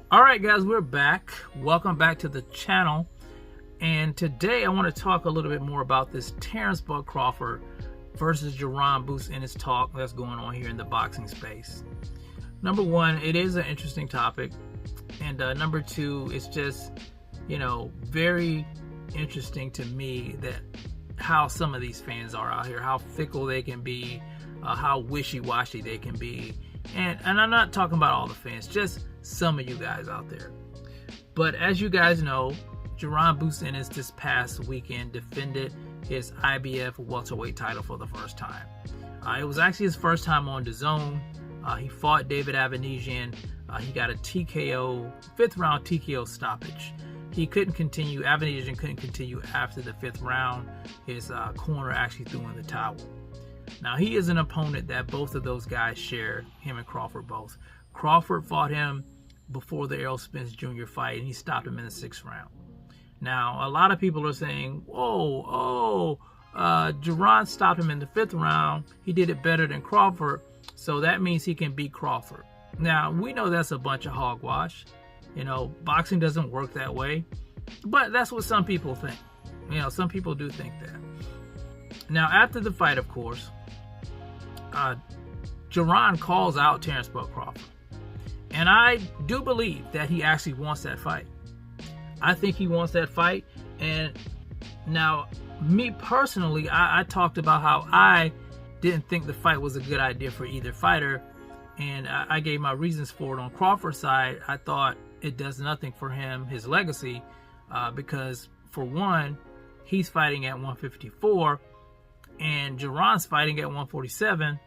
All right, guys, we're back. Welcome back to the channel. And today I want to talk a little bit more about this Terence Crawford versus Jaron Ennis talk that's going on here in the boxing space. Number one, it is an interesting topic. And number two, it's just, very interesting to me that how some of these fans are out here, how fickle they can be, how wishy-washy they can be. And I'm not talking about all the fans, just some of you guys out there. But as you guys know, Jaron Ennis this past weekend defended his IBF welterweight title for the first time. It was actually his first time on DAZN. He fought David Avanesian. He got a TKO, 5th round TKO stoppage. He couldn't continue, Avanesian couldn't continue after the 5th round. His corner actually threw in the towel. Now, he is an opponent that both of those guys share, him and Crawford both. Crawford fought him before the Errol Spence Jr. fight, and he stopped him in the 6th round. Now, a lot of people are saying, Jaron stopped him in the 5th round. He did it better than Crawford, so that means he can beat Crawford. Now, we know that's a bunch of hogwash. Boxing doesn't work that way, but that's what some people think. Some people do think that. Now, after the fight, of course, Jaron calls out Terence Crawford. And I do believe that he actually wants that fight. I think he wants that fight. And now, me personally, I talked about how I didn't think the fight was a good idea for either fighter. And I gave my reasons for it. On Crawford's side, I thought it does nothing for him, his legacy, because for one, he's fighting at 154 and Jaron's fighting at 147,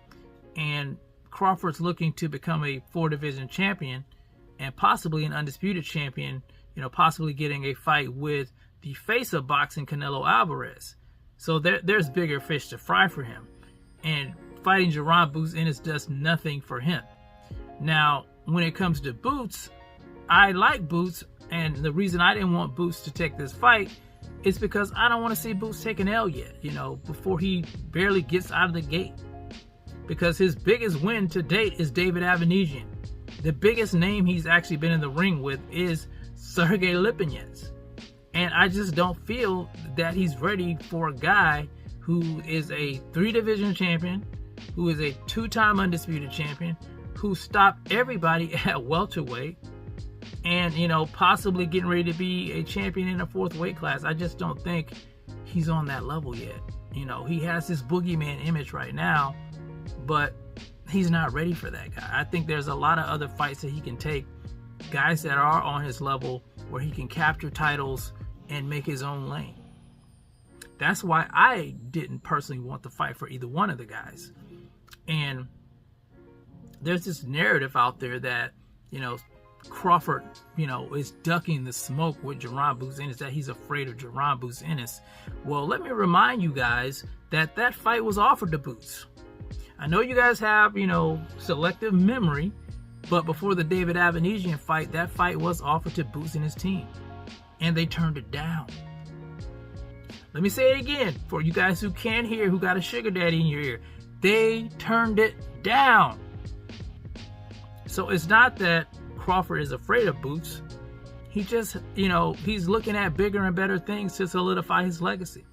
and Crawford's looking to become a 4-division champion and possibly an undisputed champion, possibly getting a fight with the face of boxing, Canelo Alvarez. So there's bigger fish to fry for him. And fighting Jaron Ennis does nothing for him. Now, when it comes to Boots, I like Boots, and the reason I didn't want Boots to take this fight is because I don't want to see Boots take an L yet, before he barely gets out of the gate. Because his biggest win to date is David Avanesian. The biggest name he's actually been in the ring with is Sergey Lipinets. And I just don't feel that he's ready for a guy who is a 3-division champion, who is a 2-time undisputed champion, who stopped everybody at welterweight, and possibly getting ready to be a champion in a 4th weight class. I just don't think he's on that level yet. He has this boogeyman image right now, but he's not ready for that guy. I think there's a lot of other fights that he can take, guys that are on his level, where he can capture titles and make his own lane. That's why I didn't personally want to fight for either one of the guys. And there's this narrative out there that, Crawford, is ducking the smoke with Jaron Ennis, that he's afraid of Jaron Ennis. Well, let me remind you guys that that fight was offered to Boots. I know you guys have, selective memory, but before the David Avanesian fight, that fight was offered to Boots and his team, and they turned it down. Let me say it again for you guys who can't hear, who got a sugar daddy in your ear. They turned it down. So it's not that Crawford is afraid of Boots. He just, he's looking at bigger and better things to solidify his legacy.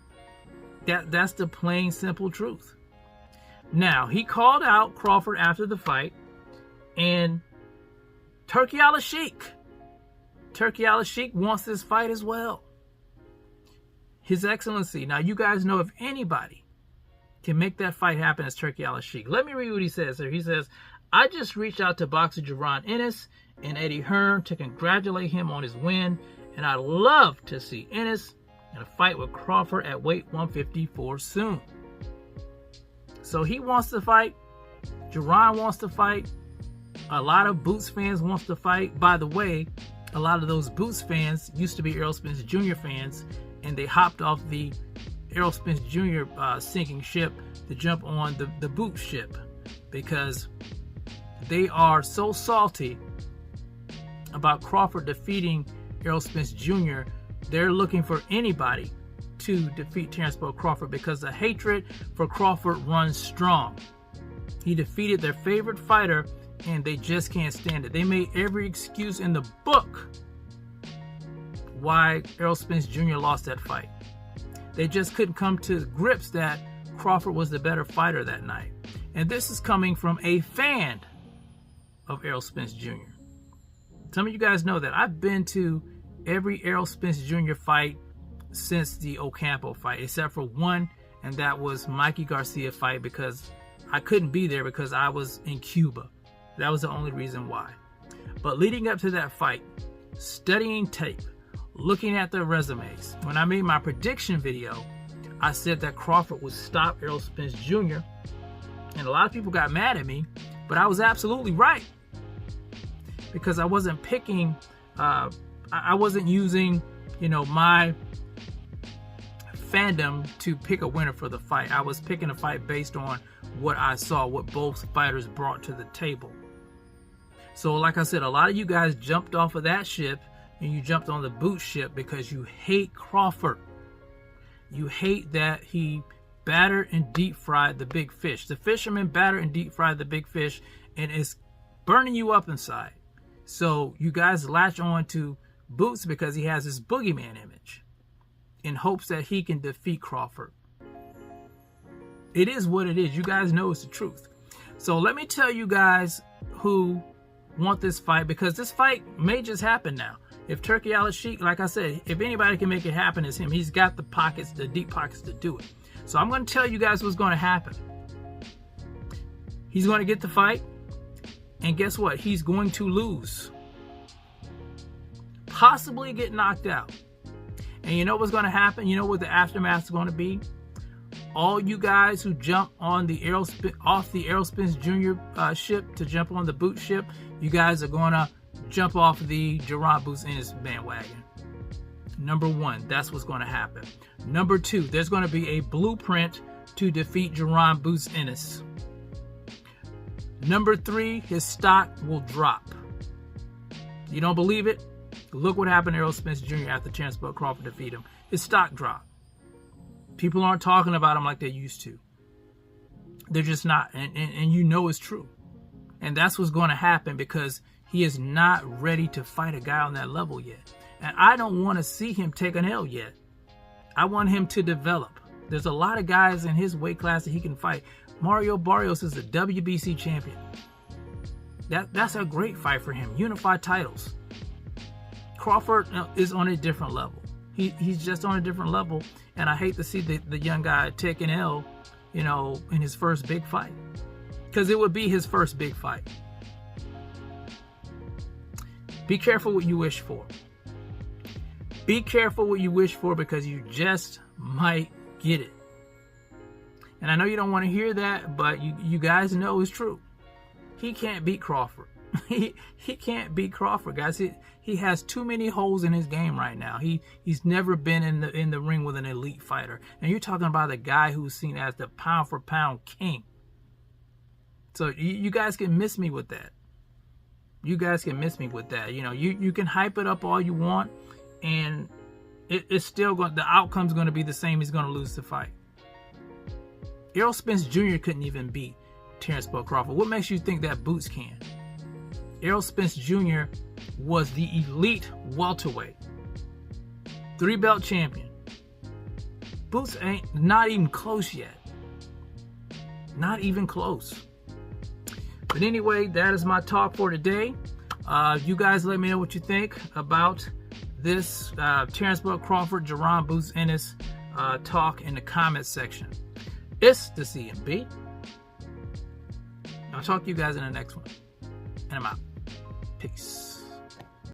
That's the plain, simple truth. Now, he called out Crawford after the fight, and Turki Al-Sheikh wants this fight as well. His Excellency. Now, you guys know if anybody can make that fight happen, it's Turki Al-Sheikh. Let me read what he says here. He says, I just reached out to boxer Jaron Ennis and Eddie Hearn to congratulate him on his win, and I'd love to see Ennis in a fight with Crawford at weight 154 soon. So he wants to fight. Jaron wants to fight. A lot of Boots fans wants to fight. By the way, a lot of those Boots fans used to be Errol Spence Jr. fans, and they hopped off the Errol Spence Jr. Sinking ship to jump on the Boots ship, because they are so salty about Crawford defeating Errol Spence Jr. They're looking for anybody to defeat Terence Crawford, because the hatred for Crawford runs strong. He defeated their favorite fighter and they just can't stand it. They made every excuse in the book why Errol Spence Jr. lost that fight. They just couldn't come to grips that Crawford was the better fighter that night. And this is coming from a fan of Errol Spence Jr. Some of you guys know that I've been to every Errol Spence Jr. fight since the Ocampo fight, except for one, and that was Mikey Garcia fight, because I couldn't be there because I was in Cuba. That was the only reason why. But leading up to that fight, studying tape, looking at their resumes, when I made my prediction video, I said that Crawford would stop Errol Spence Jr. And a lot of people got mad at me, but I was absolutely right. Because I wasn't picking, I wasn't using, my fandom to pick a winner for the fight. I was picking a fight based on what I saw, what both fighters brought to the table. So like I said, a lot of you guys jumped off of that ship and you jumped on the boot ship because you hate Crawford. You hate that he battered and deep fried the big fish. The fisherman battered and deep fried the big fish, and it's burning you up inside. So you guys latch on to Boots because he has this boogeyman image in hopes that he can defeat Crawford. It is what it is. You guys know it's the truth. So let me tell you guys who want this fight, because this fight may just happen now. If Turki Al-Sheikh, like I said, if anybody can make it happen, it's him. He's got the pockets, the deep pockets to do it. So I'm going to tell you guys what's going to happen. He's going to get the fight, and guess what? He's going to lose. Possibly get knocked out. And you know what's going to happen? You know what the aftermath is going to be? All you guys who jump on the off the Errol Spence Jr. Ship to jump on the boot ship, you guys are going to jump off the Jaron Ennis bandwagon. Number one, that's what's going to happen. Number two, there's going to be a blueprint to defeat Jaron Ennis. Number three, his stock will drop. You don't believe it? Look what happened to Errol Spence Jr. after Terence Crawford defeated him. His stock dropped. People aren't talking about him like they used to. They're just not. And you know it's true. And that's what's going to happen because he is not ready to fight a guy on that level yet. And I don't want to see him take an L yet. I want him to develop. There's a lot of guys in his weight class that he can fight. Mario Barrios is a WBC champion. That's a great fight for him. Unified titles. Crawford is on a different level. He's just on a different level. And I hate to see the young guy take an L, in his first big fight. Because it would be his first big fight. Be careful what you wish for. Be careful what you wish for, because you just might get it. And I know you don't want to hear that, but you guys know it's true. He can't beat Crawford. He can't beat Crawford, guys. He has too many holes in his game right now. He's never been in the ring with an elite fighter. And you're talking about a guy who's seen as the pound for pound king. So you guys can miss me with that. You guys can miss me with that. You can hype it up all you want, and it's still going. The outcome's going to be the same. He's going to lose the fight. Errol Spence Jr. couldn't even beat Terence Crawford. What makes you think that Boots can? Errol Spence Jr. was the elite welterweight, 3-belt champion. Boots ain't not even close yet. Not even close. But anyway, that is my talk for today. You guys let me know what you think about this Terence Crawford, Jaron Ennis talk in the comments section. It's the CMB. I'll talk to you guys in the next one. And I'm out. Peace.